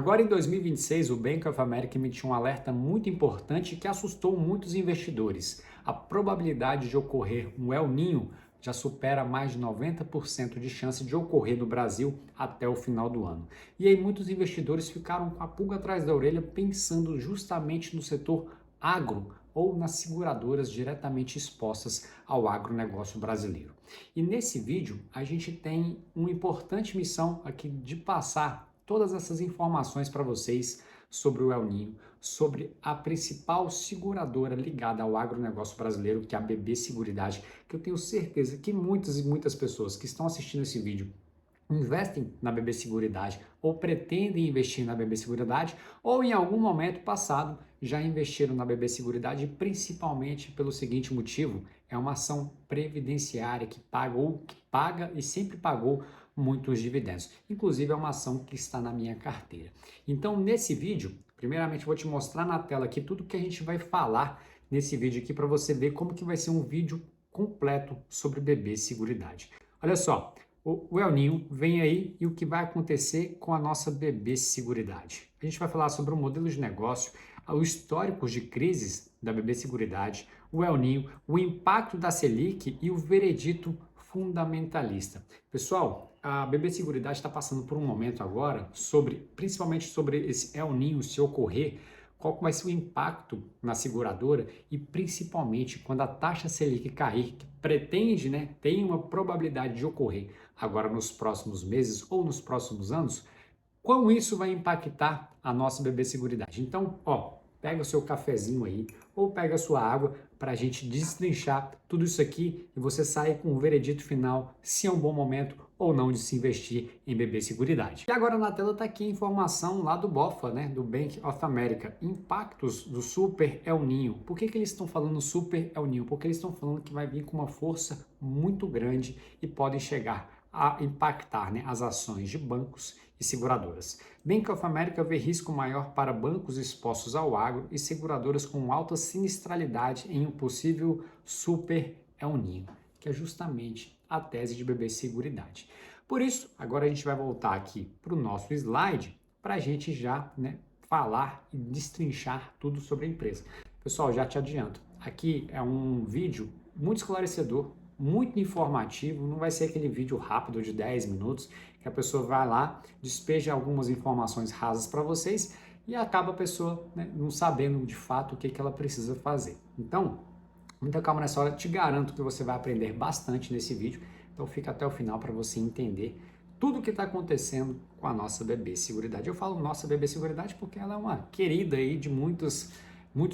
Agora em 2026, o Bank of America emitiu um alerta muito importante que assustou muitos investidores. A probabilidade de ocorrer um El Niño já supera mais de 90% de chance de ocorrer no Brasil até o final do ano. E aí muitos investidores ficaram com a pulga atrás da orelha pensando justamente no setor agro ou nas seguradoras diretamente expostas ao agronegócio brasileiro. E nesse vídeo a gente tem uma importante missão aqui de passar todas essas informações para vocês sobre o El Niño, sobre a principal seguradora ligada ao agronegócio brasileiro, que é a BB Seguridade, que eu tenho certeza que muitas e muitas pessoas que estão assistindo esse vídeo investem na BB Seguridade ou pretendem investir na BB Seguridade ou em algum momento passado já investiram na BB Seguridade, principalmente pelo seguinte motivo: é uma ação previdenciária que paga e sempre pagou muitos dividendos. Inclusive é uma ação que está na minha carteira. Então nesse vídeo, primeiramente eu vou te mostrar na tela aqui tudo que a gente vai falar nesse vídeo aqui para você ver como que vai ser um vídeo completo sobre BB Seguridade. Olha só, o El Niño vem aí e o que vai acontecer com a nossa BB Seguridade. A gente vai falar sobre o modelo de negócio, os históricos de crises da BB Seguridade, o El Niño, o impacto da Selic e o veredito fundamentalista. Pessoal, a BB Seguridade está passando por um momento agora principalmente sobre esse El Niño se ocorrer, qual vai ser o impacto na seguradora e principalmente quando a taxa Selic cair, que pretende, tem uma probabilidade de ocorrer agora nos próximos meses ou nos próximos anos, como isso vai impactar a nossa BB Seguridade. Então, pega o seu cafezinho aí ou pega a sua água para a gente destrinchar tudo isso aqui e você sair com o veredito final se é um bom momento ou não de se investir em BB Seguridade. E agora na tela está aqui a informação lá do BOFA, do Bank of America, impactos do Super El Niño. Por que eles estão falando Super El Niño? Porque eles estão falando que vai vir com uma força muito grande e podem chegar a impactar as ações de bancos e seguradoras. Bank of America vê risco maior para bancos expostos ao agro e seguradoras com alta sinistralidade em um possível Super El Niño, que é justamente a tese de BB Seguridade. Por isso, agora a gente vai voltar aqui para o nosso slide para a gente já falar e destrinchar tudo sobre a empresa. Pessoal, já te adianto, aqui é um vídeo muito esclarecedor, muito informativo, não vai ser aquele vídeo rápido de 10 minutos que a pessoa vai lá, despeja algumas informações rasas para vocês e acaba a pessoa não sabendo de fato o que ela precisa fazer. Então, muita calma nessa hora, te garanto que você vai aprender bastante nesse vídeo, então fica até o final para você entender tudo o que está acontecendo com a nossa BB Seguridade. Eu falo nossa BB Seguridade porque ela é uma querida aí de muitos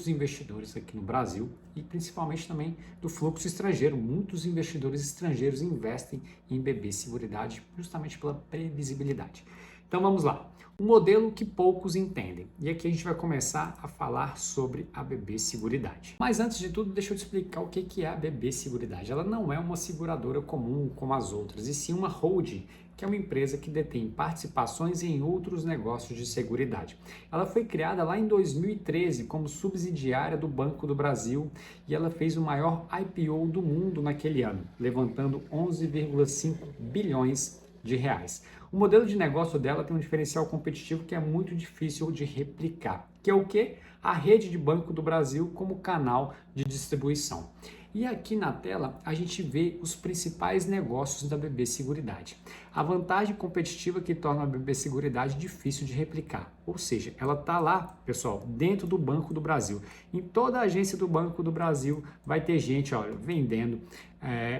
investidores aqui no Brasil e principalmente também do fluxo estrangeiro. Muitos investidores estrangeiros investem em BB Seguridade justamente pela previsibilidade. Então vamos lá. Um modelo que poucos entendem. E aqui a gente vai começar a falar sobre a BB Seguridade. Mas antes de tudo, deixa eu te explicar o que é a BB Seguridade. Ela não é uma seguradora comum como as outras, e sim uma holding, que é uma empresa que detém participações em outros negócios de seguridade. Ela foi criada lá em 2013 como subsidiária do Banco do Brasil e ela fez o maior IPO do mundo naquele ano, levantando 11,5 bilhões de reais. O modelo de negócio dela tem um diferencial competitivo que é muito difícil de replicar, que é o quê? A rede de Banco do Brasil como canal de distribuição. E aqui na tela a gente vê os principais negócios da BB Seguridade. A vantagem competitiva que torna a BB Seguridade difícil de replicar, ou seja, ela está lá, pessoal, dentro do Banco do Brasil. Em toda a agência do Banco do Brasil vai ter gente vendendo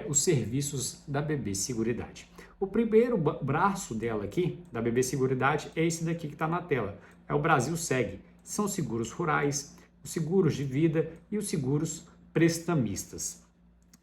os serviços da BB Seguridade. O primeiro braço dela aqui, da BB Seguridade, é esse daqui que está na tela. É o Brasil Seg. São seguros rurais, os seguros de vida e os seguros prestamistas.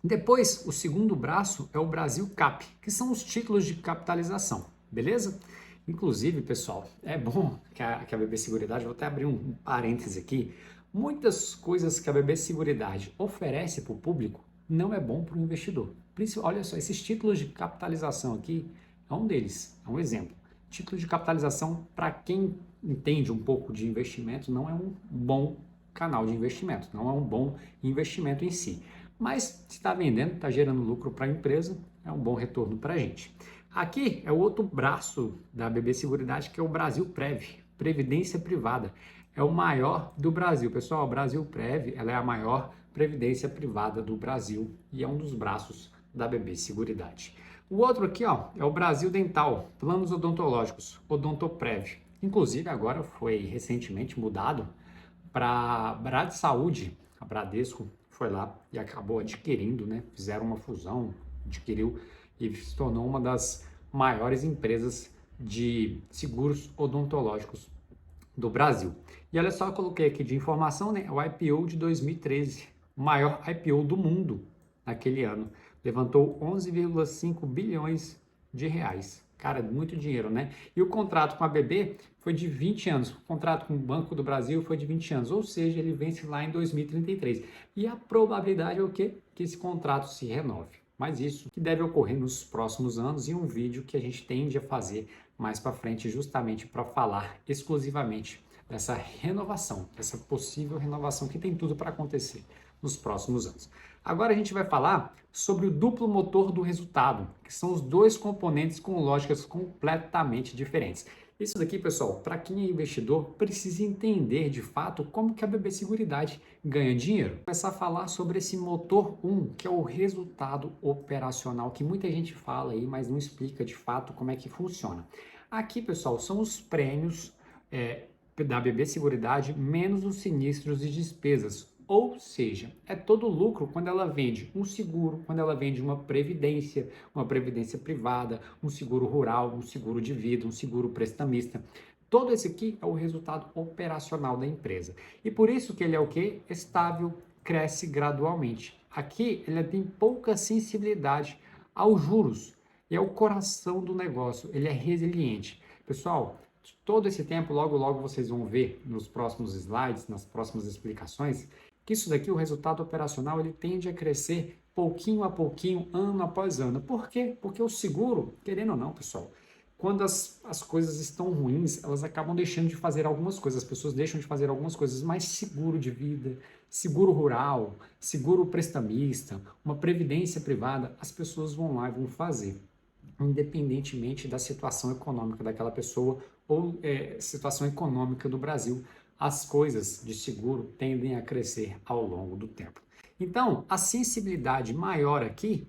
Depois, o segundo braço é o Brasil Cap, que são os títulos de capitalização, beleza? Inclusive, pessoal, é bom que a BB Seguridade, vou até abrir um parêntese aqui, muitas coisas que a BB Seguridade oferece para o público não é bom para o investidor. Olha só, esses títulos de capitalização aqui é um deles, é um exemplo. Título de capitalização, para quem entende um pouco de investimento, não é um bom canal de investimento, não é um bom investimento em si. Mas se está vendendo, está gerando lucro para a empresa, é um bom retorno para a gente. Aqui é o outro braço da BB Seguridade, que é o Brasil Prev. previdência privada. É o maior do Brasil. Pessoal, a Brasilprev, ela é a maior previdência privada do Brasil e é um dos braços da BB Seguridade. O outro aqui, ó, é o Brasil Dental, planos odontológicos, Odontoprev. Inclusive, agora foi recentemente mudado para Brad Saúde. A Bradesco foi lá e acabou adquirindo, né? Fizeram uma fusão, adquiriu e se tornou uma das maiores empresas de seguros odontológicos do Brasil. E olha só, eu coloquei aqui de informação, né? O IPO de 2013, o maior IPO do mundo naquele ano. Levantou 11,5 bilhões de reais. Cara, muito dinheiro, né? E o contrato com a BB foi de 20 anos. O contrato com o Banco do Brasil foi de 20 anos. Ou seja, ele vence lá em 2033. E a probabilidade é o quê? Que esse contrato se renove. Mas isso que deve ocorrer nos próximos anos, e um vídeo que a gente tende a fazer mais para frente, justamente para falar exclusivamente dessa renovação, dessa possível renovação que tem tudo para acontecer nos próximos anos. Agora a gente vai falar sobre o duplo motor do resultado, que são os dois componentes com lógicas completamente diferentes. Isso daqui, pessoal, para quem é investidor, precisa entender de fato como que a BB Seguridade ganha dinheiro. Vou começar a falar sobre esse motor 1, que é o resultado operacional, que muita gente fala aí, mas não explica de fato como é que funciona. Aqui, pessoal, são os prêmios da BB Seguridade menos os sinistros e despesas. Ou seja, é todo lucro quando ela vende um seguro, quando ela vende uma previdência privada, um seguro rural, um seguro de vida, um seguro prestamista. Todo esse aqui é o resultado operacional da empresa. E por isso que ele é o quê? Estável, cresce gradualmente. Aqui ele tem pouca sensibilidade aos juros e é o coração do negócio, ele é resiliente. Pessoal, todo esse tempo, logo vocês vão ver nos próximos slides, nas próximas explicações, que isso daqui, o resultado operacional, ele tende a crescer pouquinho a pouquinho, ano após ano. Por quê? Porque o seguro, querendo ou não, pessoal, quando as coisas estão ruins, elas acabam deixando de fazer algumas coisas, as pessoas deixam de fazer algumas coisas, mas seguro de vida, seguro rural, seguro prestamista, uma previdência privada, as pessoas vão lá e vão fazer, independentemente da situação econômica daquela pessoa ou situação econômica do Brasil. As coisas de seguro tendem a crescer ao longo do tempo. Então, a sensibilidade maior aqui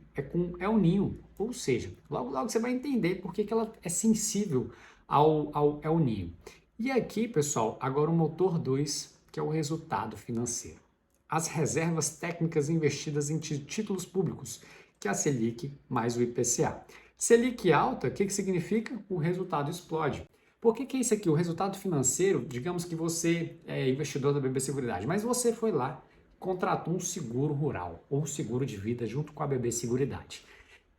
é o ninho, ou seja, logo você vai entender por que ela é sensível ao El Ninho. E aqui, pessoal, agora o motor 2, que é o resultado financeiro. As reservas técnicas investidas em títulos públicos, que é a Selic mais o IPCA. Selic alta, o que significa? O resultado explode. Por que é isso aqui? O resultado financeiro, digamos que você é investidor da BB Seguridade, mas você foi lá, contratou um seguro rural ou um seguro de vida junto com a BB Seguridade.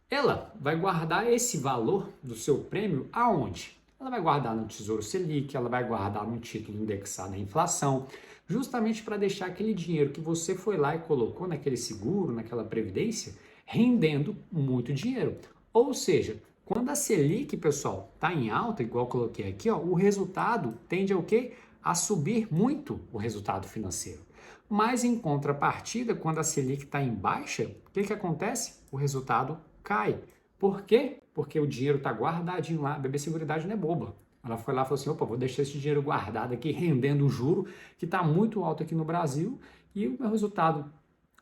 Ela vai guardar esse valor do seu prêmio aonde? Ela vai guardar no Tesouro Selic, ela vai guardar num título indexado à inflação, justamente para deixar aquele dinheiro que você foi lá e colocou naquele seguro, naquela previdência, rendendo muito dinheiro. Ou seja, quando a Selic, pessoal, está em alta, igual eu coloquei aqui, ó, o resultado tende ao quê? A subir muito o resultado financeiro. Mas em contrapartida, quando a Selic está em baixa, o que acontece? O resultado cai. Por quê? Porque o dinheiro está guardadinho lá, a BB Seguridade não é boba. Ela foi lá e falou assim, opa, vou deixar esse dinheiro guardado aqui, rendendo o juro, que está muito alto aqui no Brasil, e o meu resultado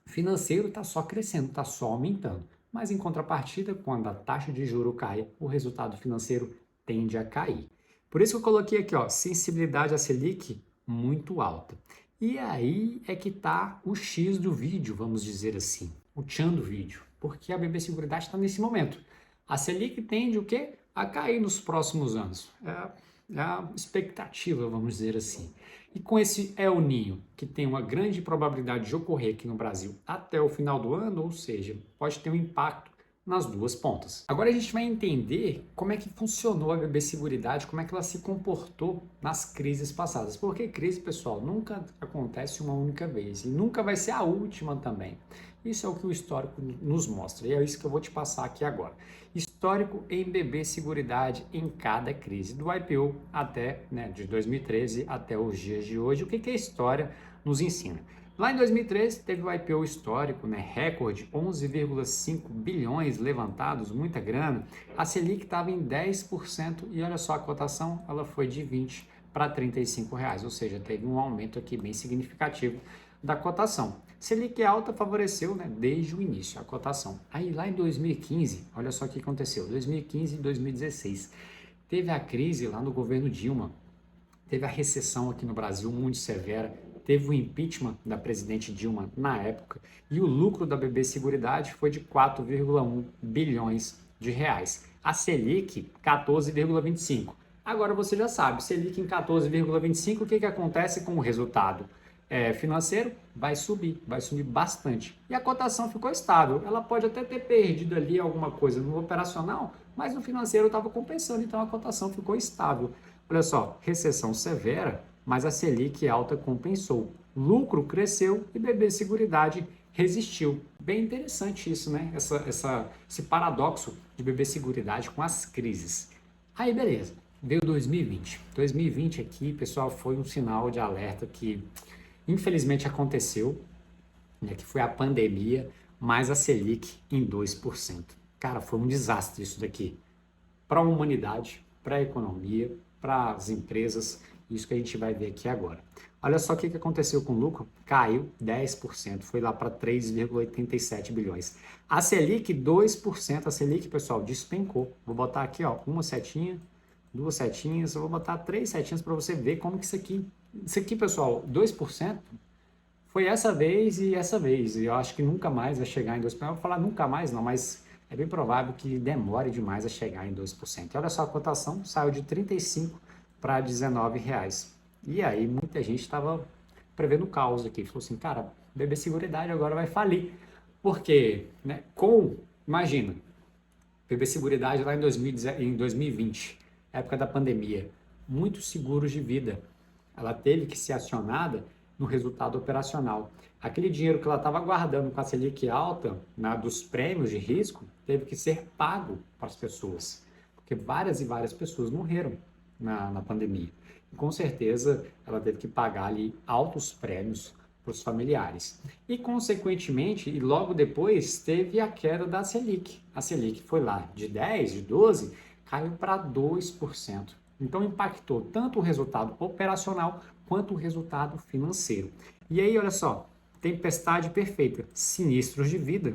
financeiro está só crescendo, está só aumentando. Mas em contrapartida, quando a taxa de juro cai, o resultado financeiro tende a cair. Por isso que eu coloquei aqui, ó, sensibilidade à Selic muito alta. E aí é que está o X do vídeo, vamos dizer assim, o tchan do vídeo, porque a BB Seguridade está nesse momento. A Selic tende o quê? A cair nos próximos anos. É a expectativa, vamos dizer assim. E com esse El Ninho, que tem uma grande probabilidade de ocorrer aqui no Brasil até o final do ano, ou seja, pode ter um impacto nas duas pontas. Agora a gente vai entender como é que funcionou a BB Seguridade, como é que ela se comportou nas crises passadas. Porque crise, pessoal, nunca acontece uma única vez e nunca vai ser a última também. Isso é o que o histórico nos mostra e é isso que eu vou te passar aqui agora. Histórico em BB Seguridade em cada crise, do IPO até, de 2013 até os dias de hoje. O que a história nos ensina? Lá em 2013 teve o IPO histórico, recorde, 11,5 bilhões levantados, muita grana. A Selic estava em 10% e olha só a cotação, ela foi de 20% para R$ 35, ou seja, teve um aumento aqui bem significativo da cotação. Selic alta favoreceu, né, desde o início a cotação. Aí lá em 2015, olha só o que aconteceu, 2015 e 2016, teve a crise lá no governo Dilma, teve a recessão aqui no Brasil muito severa, teve o impeachment da presidente Dilma na época e o lucro da BB Seguridade foi de 4,1 bilhões de reais. A Selic, 14,25. Agora você já sabe, Selic em 14,25, o que acontece com o resultado financeiro? Vai subir bastante. E a cotação ficou estável. Ela pode até ter perdido ali alguma coisa no operacional, mas no financeiro estava compensando, então a cotação ficou estável. Olha só, recessão severa, mas a Selic alta compensou. Lucro cresceu e BB Seguridade resistiu. Bem interessante isso, né? Esse paradoxo de BB Seguridade com as crises. Aí, beleza. Veio 2020. 2020 aqui, pessoal, foi um sinal de alerta que infelizmente aconteceu, né, que foi a pandemia, mais a Selic em 2%. Cara, foi um desastre isso daqui. Para a humanidade, para a economia, para as empresas, isso que a gente vai ver aqui agora. Olha só o que aconteceu com o lucro, caiu 10%, foi lá para 3,87 bilhões. A Selic, 2%, a Selic, pessoal, despencou. Vou botar aqui, ó, uma setinha, duas setinhas, eu vou botar 3 setinhas para você ver como que isso aqui, pessoal, 2%, foi essa vez e essa vez, e eu acho que nunca mais vai chegar em 2%, eu vou falar nunca mais não, mas é bem provável que demore demais a chegar em 2%. E olha só, a cotação saiu de 35 para 19 reais. E aí muita gente estava prevendo caos aqui. Falou assim, cara, BB Seguridade agora vai falir. Porque, né, imagina, BB Seguridade lá em 2020, época da pandemia, muitos seguros de vida. Ela teve que ser acionada no resultado operacional. Aquele dinheiro que ela estava guardando com a Selic alta, dos prêmios de risco, teve que ser pago para as pessoas, porque várias e várias pessoas morreram na pandemia. E, com certeza, ela teve que pagar ali altos prêmios para os familiares. E, consequentemente, e logo depois, teve a queda da Selic. A Selic foi lá de 10, de 12, caiu para 2%. Então, impactou tanto o resultado operacional quanto o resultado financeiro. E aí, olha só, tempestade perfeita. Sinistros de vida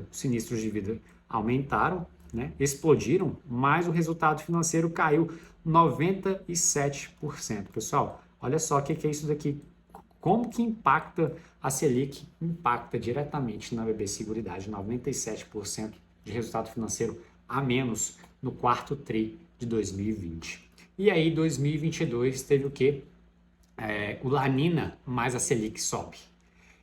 aumentaram, né, explodiram, mas o resultado financeiro caiu 97%. Pessoal, olha só o que é isso daqui. Como que impacta a Selic? Impacta diretamente na BB Seguridade, 97% de resultado financeiro a menos no quarto tri de 2020. E aí, 2022 teve o quê? O La Nina mais a Selic sobe.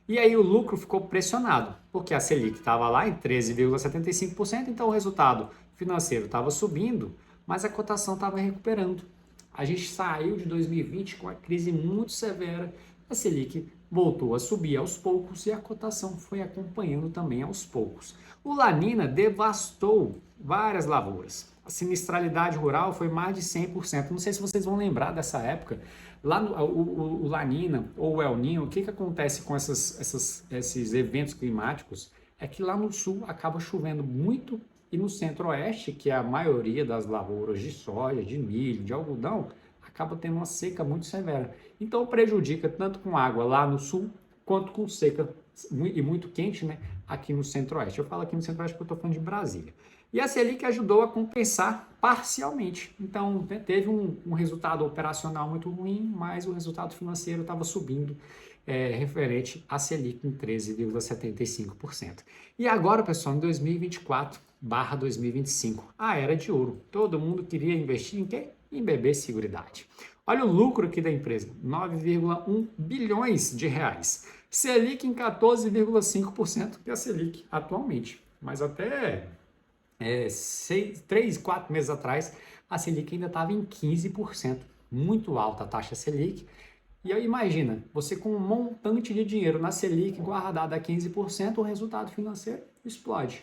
E aí o lucro ficou pressionado, porque a Selic estava lá em 13,75%, então o resultado financeiro estava subindo, mas a cotação estava recuperando. A gente saiu de 2020 com a crise muito severa, a Selic voltou a subir aos poucos e a cotação foi acompanhando também aos poucos. O La Nina devastou várias lavouras. A sinistralidade rural foi mais de 100%. Não sei se vocês vão lembrar dessa época. Lá o La Nina ou o El Niño, o que acontece com esses eventos climáticos é que lá no sul acaba chovendo muito e no centro-oeste, que é a maioria das lavouras de soja, de milho, de algodão, acaba tendo uma seca muito severa. Então prejudica tanto com água lá no sul, quanto com seca e muito quente, né, aqui no centro-oeste. Eu falo aqui no centro-oeste porque eu estou falando de Brasília. E a Selic ajudou a compensar parcialmente. Então, teve um resultado operacional muito ruim, mas o resultado financeiro estava subindo, referente à Selic em 13,75%. E agora, pessoal, em 2024/2025, a era de ouro. Todo mundo queria investir em quê? Em BB Seguridade. Olha o lucro aqui da empresa, 9,1 bilhões de reais. Selic em 14,5%, que é a Selic atualmente. Mas até 3, 4 meses atrás, a Selic ainda estava em 15%. Muito alta a taxa Selic. E aí imagina, você com um montante de dinheiro na Selic guardado a 15%, o resultado financeiro explode.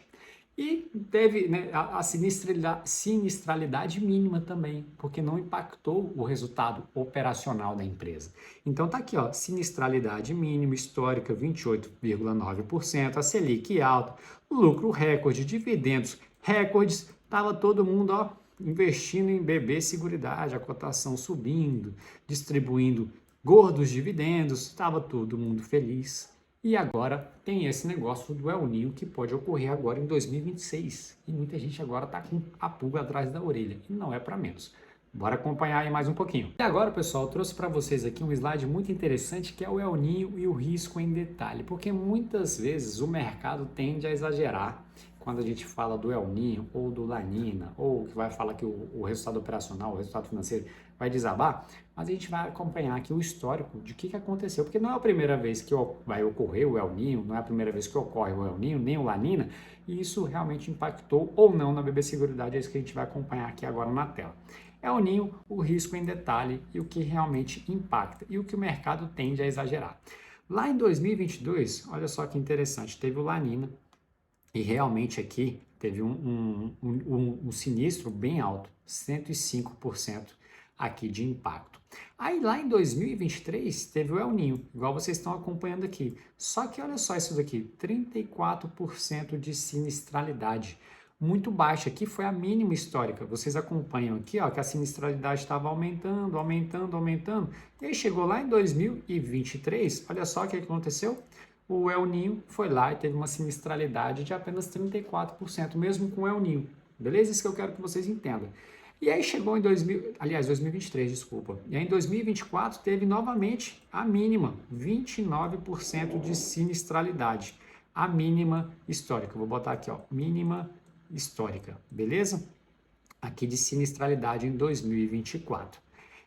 E teve, né, a sinistralidade mínima também, porque não impactou o resultado operacional da empresa. Então tá aqui, ó, sinistralidade mínima histórica 28,9%, a Selic alta, lucro recorde, dividendos recordes, tava todo mundo, ó, investindo em BB Seguridade, a cotação subindo, distribuindo gordos dividendos, estava todo mundo feliz. E agora tem esse negócio do El Niño que pode ocorrer agora em 2026. E muita gente agora está com a pulga atrás da orelha. E não é para menos. Bora acompanhar aí mais um pouquinho. E agora, pessoal, eu trouxe para vocês aqui um slide muito interessante que é o El Niño e o risco em detalhe. Porque muitas vezes o mercado tende a exagerar quando a gente fala do El Niño ou do La Niña, ou que vai falar que o resultado operacional, o resultado financeiro vai desabar, mas a gente vai acompanhar aqui o histórico de o que aconteceu, porque não é a primeira vez que vai ocorrer o El Niño, não é a primeira vez que ocorre o El Niño, nem o La Niña, e isso realmente impactou ou não na BB Seguridade, é isso que a gente vai acompanhar aqui agora na tela. El Niño, o risco em detalhe e o que realmente impacta, e o que o mercado tende a exagerar. Lá em 2022, olha só que interessante, teve o La Niña, e realmente aqui teve um sinistro bem alto, 105% aqui de impacto. Aí lá em 2023 teve o El Niño, igual vocês estão acompanhando aqui. Só que olha só isso daqui, 34% de sinistralidade. Muito baixa, aqui foi a mínima histórica. Vocês acompanham aqui, ó, que a sinistralidade estava aumentando, aumentando, aumentando. E aí chegou lá em 2023, olha só o que aconteceu. O El Niño foi lá e teve uma sinistralidade de apenas 34%, mesmo com o El Niño. Beleza? Isso que eu quero que vocês entendam. E aí chegou em 2023, desculpa. E aí em 2024 teve novamente a mínima, 29% de sinistralidade. A mínima histórica. Vou botar aqui, ó, mínima histórica, beleza? Aqui de sinistralidade em 2024.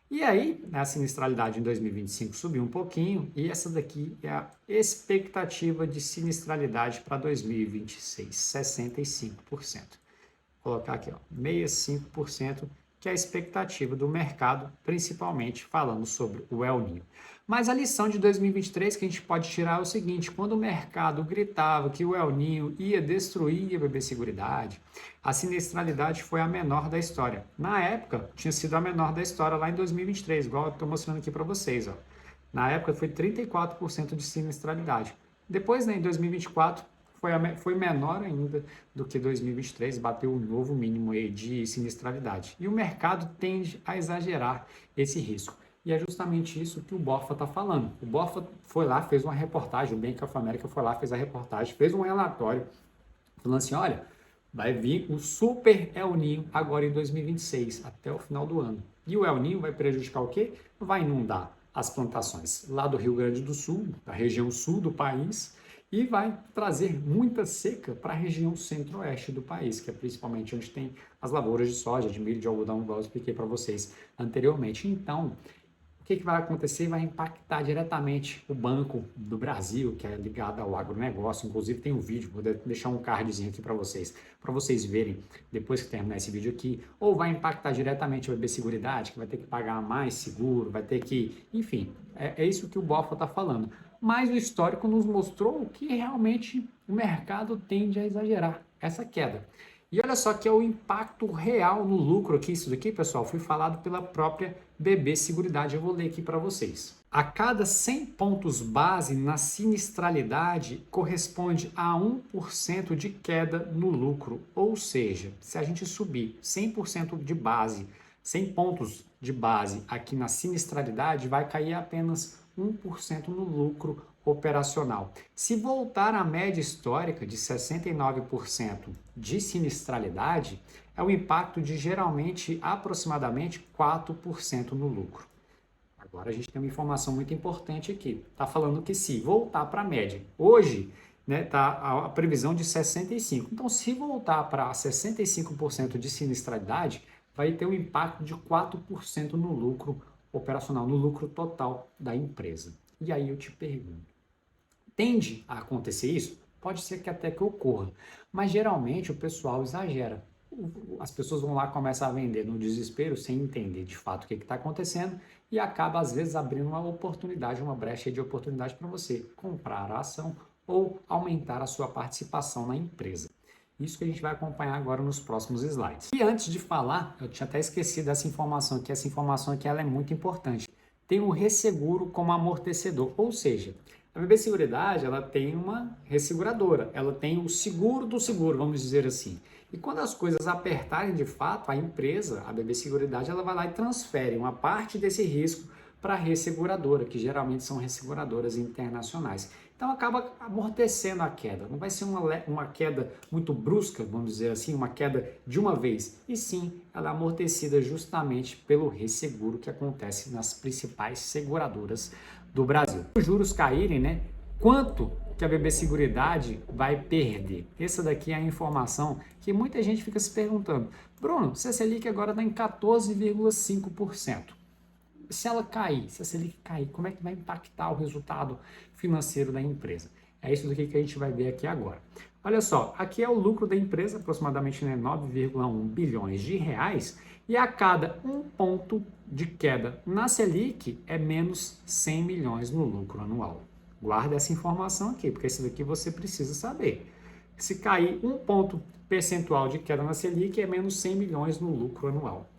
E aí, a sinistralidade em 2025 subiu um pouquinho, e essa daqui é a expectativa de sinistralidade para 2026, 65%. Vou colocar aqui, ó, 65%, que é a expectativa do mercado, principalmente falando sobre o El Niño. Mas a lição de 2023 que a gente pode tirar é o seguinte: quando o mercado gritava que o El Niño ia destruir a BB Seguridade, a sinistralidade foi a menor da história. Na época, tinha sido a menor da história lá em 2023, igual eu estou mostrando aqui para vocês. Ó. Na época foi 34% de sinistralidade. Depois, né, em 2024, foi menor ainda do que 2023, bateu um novo mínimo aí de sinistralidade. E o mercado tende a exagerar esse risco. E é justamente isso que o BofA está falando. O BofA foi lá, fez uma reportagem, o Bank of America foi lá, fez a reportagem, fez um relatório, falando assim, olha, vai vir o super El Niño agora em 2026, até o final do ano. E o El Niño vai prejudicar o quê? Vai inundar as plantações lá do Rio Grande do Sul, da região sul do país, e vai trazer muita seca para a região centro-oeste do país, que é principalmente onde tem as lavouras de soja, de milho, de algodão, igual eu expliquei para vocês anteriormente. Então, o que vai acontecer? Vai impactar diretamente o Banco do Brasil, que é ligado ao agronegócio. Inclusive tem um vídeo, vou deixar um cardzinho aqui para vocês verem depois que terminar esse vídeo aqui. Ou vai impactar diretamente a BB Seguridade, que vai ter que pagar mais seguro, vai ter que... Enfim, é isso que o BofA está falando. Mas o histórico nos mostrou que realmente o mercado tende a exagerar essa queda. E olha só que é o impacto real no lucro aqui, isso daqui, pessoal, foi falado pela própria BB Seguridade. Eu vou ler aqui para vocês. A cada 100 pontos base na sinistralidade corresponde a 1% de queda no lucro. Ou seja, se a gente subir 100% de base, 100 pontos de base aqui na sinistralidade, vai cair apenas 1% no lucro operacional. Se voltar à média histórica de 69% de sinistralidade, é um impacto de geralmente aproximadamente 4% no lucro. Agora a gente tem uma informação muito importante aqui. Está falando que se voltar para a média, hoje tá a previsão de 65%. Então, se voltar para 65% de sinistralidade, vai ter um impacto de 4% no lucro operacional, no lucro total da empresa. E aí eu te pergunto, tende a acontecer isso? Pode ser que até que ocorra, mas geralmente o pessoal exagera. As pessoas vão lá e começam a vender no desespero, sem entender de fato o que está acontecendo, e acaba às vezes abrindo uma oportunidade, uma brecha de oportunidade para você comprar a ação ou aumentar a sua participação na empresa. Isso que a gente vai acompanhar agora nos próximos slides. E antes de falar, eu tinha até esquecido dessa informação aqui. Essa informação aqui ela é muito importante. Tem um resseguro como amortecedor, ou seja, a BB Seguridade ela tem uma resseguradora, ela tem o seguro do seguro, vamos dizer assim. E quando as coisas apertarem de fato, a empresa, a BB Seguridade, ela vai lá e transfere uma parte desse risco para a resseguradora, que geralmente são resseguradoras internacionais. Então acaba amortecendo a queda. Não vai ser uma queda muito brusca, vamos dizer assim, uma queda de uma vez. E sim, ela é amortecida justamente pelo resseguro que acontece nas principais seguradoras do Brasil. Se os juros caírem, né? Quanto que a BB Seguridade vai perder? Essa daqui é a informação que muita gente fica se perguntando. Bruno, se a Selic agora está em 14,5%. Se ela cair, se a Selic cair, como é que vai impactar o resultado financeiro da empresa? É isso daqui que a gente vai ver aqui agora. Olha só, aqui é o lucro da empresa, aproximadamente 9,1 bilhões de reais, e a cada um ponto de queda na Selic é menos 100 milhões no lucro anual. Guarda essa informação aqui, porque isso daqui você precisa saber. Se cair um ponto percentual de queda na Selic, é menos 100 milhões no lucro anual.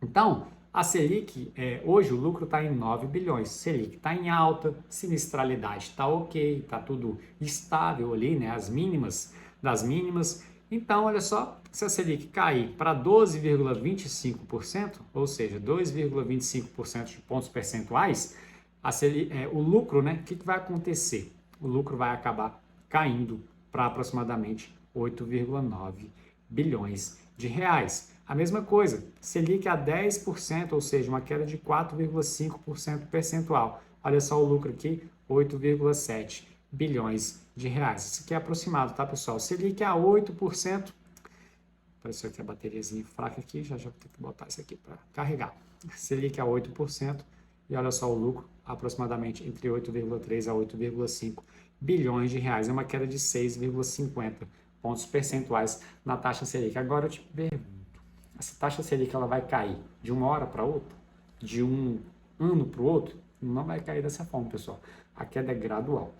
Então, a Selic, hoje o lucro está em 9 bilhões. Selic está em alta, sinistralidade está ok, está tudo estável ali, né? As mínimas das mínimas. Então, olha só, se a Selic cair para 12,25%, ou seja, 2,25% de pontos percentuais, o lucro, né? O que vai acontecer? O lucro vai acabar caindo para aproximadamente 8,9 bilhões de reais. A mesma coisa, Selic a 10%, ou seja, uma queda de 4,5% percentual. Olha só o lucro aqui, 8,7 bilhões de reais. Isso aqui é aproximado, tá, pessoal? Selic a 8%. Apareceu aqui a bateriazinha fraca aqui, já vou ter que botar isso aqui para carregar. Selic a 8%. E olha só o lucro, aproximadamente entre 8,3 a 8,5 bilhões de reais. É uma queda de 6,50 pontos percentuais na taxa Selic. Agora eu te pergunto, essa taxa Selic ela vai cair de uma hora para outra? De um ano para o outro? Não vai cair dessa forma, pessoal. A queda é gradual,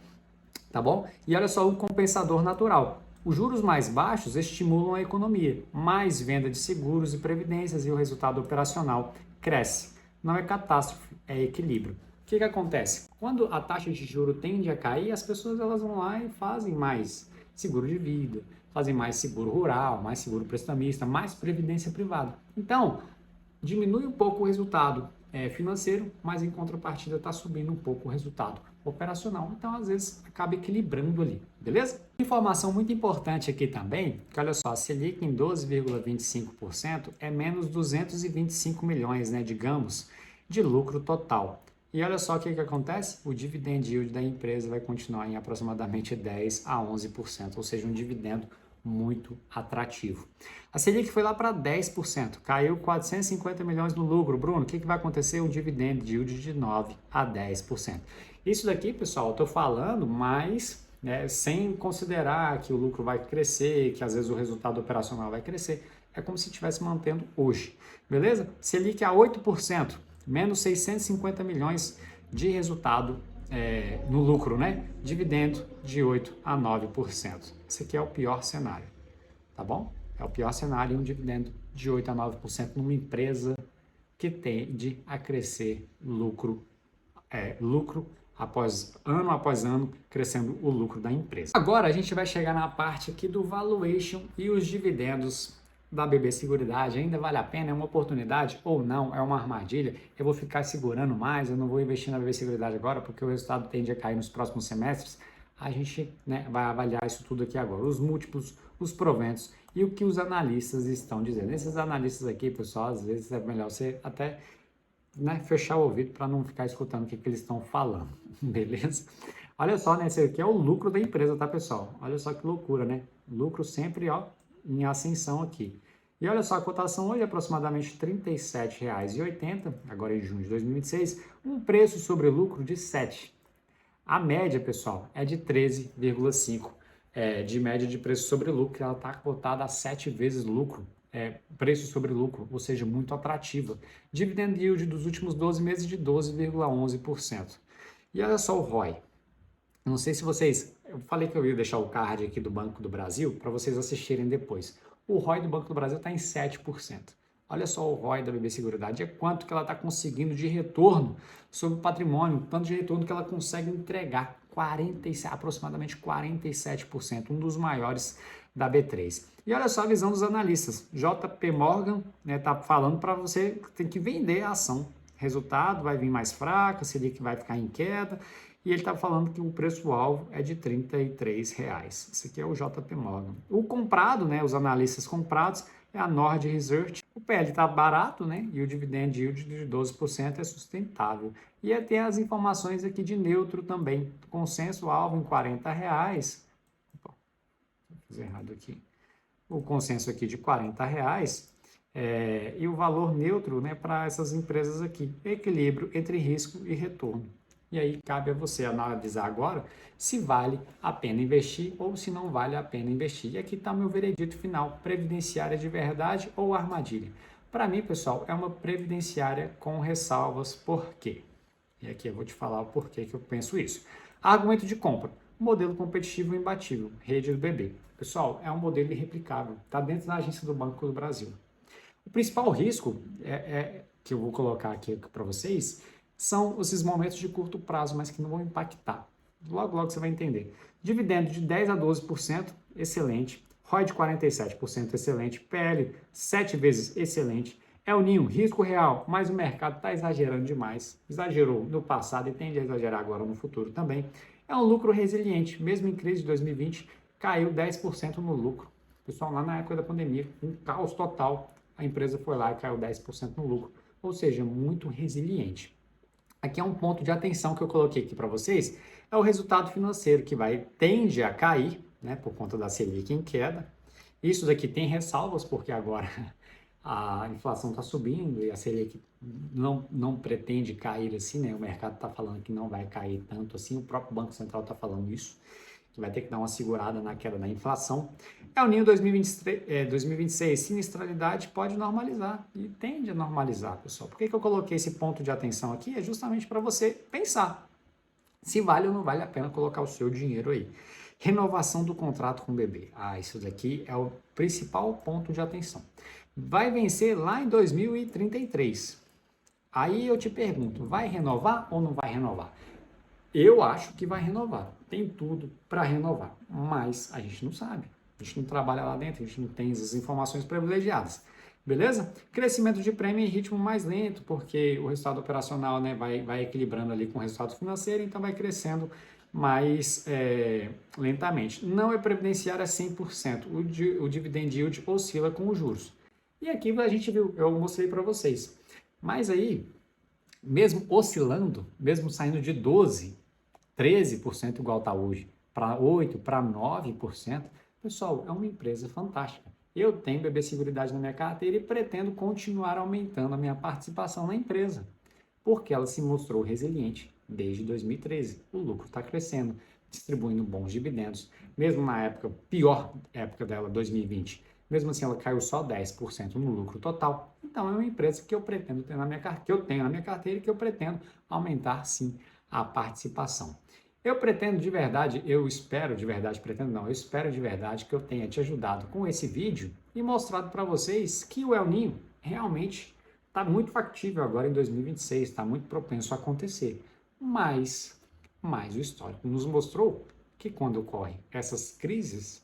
tá bom? E olha só o compensador natural. Os juros mais baixos estimulam a economia, mais venda de seguros e previdências e o resultado operacional cresce. Não é catástrofe, é equilíbrio. O que acontece? Quando a taxa de juros tende a cair, as pessoas elas vão lá e fazem mais seguro de vida, fazem mais seguro rural, mais seguro prestamista, mais previdência privada. Então, diminui um pouco o resultado financeiro, mas em contrapartida está subindo um pouco o resultado operacional. Então, às vezes, acaba equilibrando ali, beleza? Informação muito importante aqui também, que olha só, a Selic em 12,25% é menos 225 milhões, né, digamos, de lucro total. E olha só o que acontece, o dividend yield da empresa vai continuar em aproximadamente 10 a 11%, ou seja, um dividendo muito atrativo. A Selic foi lá para 10%, caiu 450 milhões no lucro. Bruno, o que vai acontecer? Um dividend yield de 9 a 10%. Isso daqui, pessoal, eu estou falando, mas sem considerar que o lucro vai crescer, que às vezes o resultado operacional vai crescer. É como se estivesse mantendo hoje, beleza? Selic a 8%, menos 650 milhões de resultado no lucro, né? Dividendo de 8 a 9%. Esse aqui é o pior cenário, tá bom? É o pior cenário, um dividendo de 8 a 9% numa empresa que tende a crescer lucro após ano, crescendo o lucro da empresa. Agora a gente vai chegar na parte aqui do valuation e os dividendos da BB Seguridade. Ainda vale a pena? É uma oportunidade ou não? É uma armadilha? Eu vou ficar segurando mais, eu não vou investir na BB Seguridade agora porque o resultado tende a cair nos próximos semestres. A gente vai avaliar isso tudo aqui agora, os múltiplos, os proventos e o que os analistas estão dizendo. Esses analistas aqui, pessoal, às vezes é melhor você até fechar o ouvido para não ficar escutando o que eles estão falando, beleza? Olha só, né? Esse aqui é o lucro da empresa, tá, pessoal? Olha só que loucura, né? Lucro sempre, ó, em ascensão aqui. E olha só, a cotação hoje é aproximadamente R$ 37,80, agora em junho de 2026, um preço sobre lucro de 7. A média, pessoal, é de 13,5 de média de preço sobre lucro, ela está cotada a 7 vezes lucro, preço sobre lucro, ou seja, muito atrativa. Dividend yield dos últimos 12 meses de 12,11%. E olha só o ROI. Não sei se vocês... Eu falei que eu ia deixar o card aqui do Banco do Brasil para vocês assistirem depois. O ROI do Banco do Brasil está em 7%. Olha só o ROI da BB Seguridade, é quanto que ela está conseguindo de retorno sobre o patrimônio, tanto de retorno que ela consegue entregar, aproximadamente 47%, um dos maiores da B3. E olha só a visão dos analistas. JP Morgan tá falando para você que tem que vender a ação. Resultado vai vir mais fraco, Selic vai ficar em queda. E ele está falando que o preço-alvo é de R$ 33. Esse aqui é o JP Morgan. O comprado, os analistas comprados, é a Nord Research. O PL está barato, e o dividend yield de 12% é sustentável. E tem as informações aqui de neutro também. Consenso alvo em R$ 40. Opa, fiz errado aqui. O consenso aqui de R$ 40. E o valor neutro para essas empresas aqui. Equilíbrio entre risco e retorno. E aí cabe a você analisar agora se vale a pena investir ou se não vale a pena investir. E aqui está meu veredito final, previdenciária de verdade ou armadilha. Para mim, pessoal, é uma previdenciária com ressalvas. Por quê? E aqui eu vou te falar o porquê que eu penso isso. Argumento de compra. Modelo competitivo imbatível, rede do BB. Pessoal, é um modelo irreplicável. Está dentro da agência do Banco do Brasil. O principal risco que eu vou colocar aqui para vocês são esses momentos de curto prazo, mas que não vão impactar. Logo, logo você vai entender. Dividendo de 10% a 12%, excelente. ROI de 47%, excelente. PL, 7 vezes, excelente. El Ninho, risco real, mas o mercado está exagerando demais. Exagerou no passado e tende a exagerar agora no futuro também. É um lucro resiliente, mesmo em crise de 2020, caiu 10% no lucro. Pessoal, lá na época da pandemia, um caos total, a empresa foi lá e caiu 10% no lucro. Ou seja, muito resiliente. Aqui é um ponto de atenção que eu coloquei aqui para vocês, é o resultado financeiro que tende a cair, por conta da Selic em queda. Isso daqui tem ressalvas, porque agora a inflação está subindo e a Selic não pretende cair assim, o mercado está falando que não vai cair tanto assim, o próprio Banco Central está falando isso, que vai ter que dar uma segurada na queda da inflação. El Ninho 2026, sinistralidade pode normalizar e tende a normalizar, pessoal. Por que eu coloquei esse ponto de atenção aqui? É justamente para você pensar se vale ou não vale a pena colocar o seu dinheiro aí. Renovação do contrato com o BB. Isso daqui é o principal ponto de atenção. Vai vencer lá em 2033. Aí eu te pergunto, vai renovar ou não vai renovar? Eu acho que vai renovar. Tem tudo para renovar, mas a gente não sabe. A gente não trabalha lá dentro, a gente não tem as informações privilegiadas. Beleza? Crescimento de prêmio em ritmo mais lento, porque o resultado operacional vai equilibrando ali com o resultado financeiro, então vai crescendo mais lentamente. Não é previdenciária 100%. O dividend yield oscila com os juros. E aqui a gente viu, eu mostrei para vocês. Mas aí, mesmo oscilando, mesmo saindo de 12%, 13% igual está hoje, para 8%, para 9%, pessoal, é uma empresa fantástica. Eu tenho BB Seguridade na minha carteira e pretendo continuar aumentando a minha participação na empresa, porque ela se mostrou resiliente desde 2013. O lucro está crescendo, distribuindo bons dividendos, mesmo na pior época dela, 2020. Mesmo assim, ela caiu só 10% no lucro total. Então, é uma empresa que eu pretendo ter que eu tenho na minha carteira e que eu pretendo aumentar, sim, a participação. Eu pretendo de verdade, eu espero de verdade que eu tenha te ajudado com esse vídeo e mostrado para vocês que o El Ninho realmente está muito factível agora em 2026, está muito propenso a acontecer. Mas o histórico nos mostrou que quando ocorrem essas crises,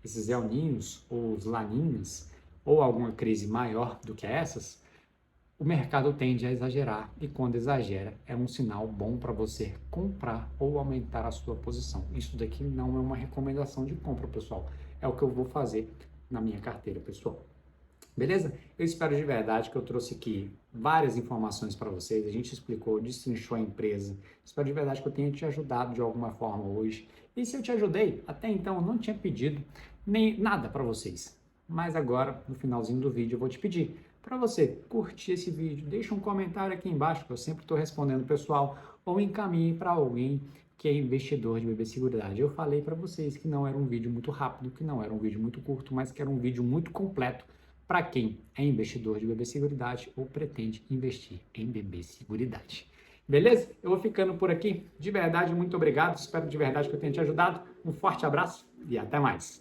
esses El Ninhos ou os Laninhas, ou alguma crise maior do que essas, o mercado tende a exagerar e quando exagera é um sinal bom para você comprar ou aumentar a sua posição. Isso daqui não é uma recomendação de compra, pessoal. É o que eu vou fazer na minha carteira, pessoal. Beleza? Eu espero de verdade que eu trouxe aqui várias informações para vocês. A gente explicou, destrinchou a empresa. Espero de verdade que eu tenha te ajudado de alguma forma hoje. E se eu te ajudei, até então eu não tinha pedido nem nada para vocês. Mas agora, no finalzinho do vídeo, eu vou te pedir para você curtir esse vídeo, deixa um comentário aqui embaixo, que eu sempre estou respondendo o pessoal, ou encaminhe para alguém que é investidor de BB Seguridade. Eu falei para vocês que não era um vídeo muito rápido, que não era um vídeo muito curto, mas que era um vídeo muito completo para quem é investidor de BB Seguridade ou pretende investir em BB Seguridade. Beleza? Eu vou ficando por aqui. De verdade, muito obrigado. Espero de verdade que eu tenha te ajudado. Um forte abraço e até mais.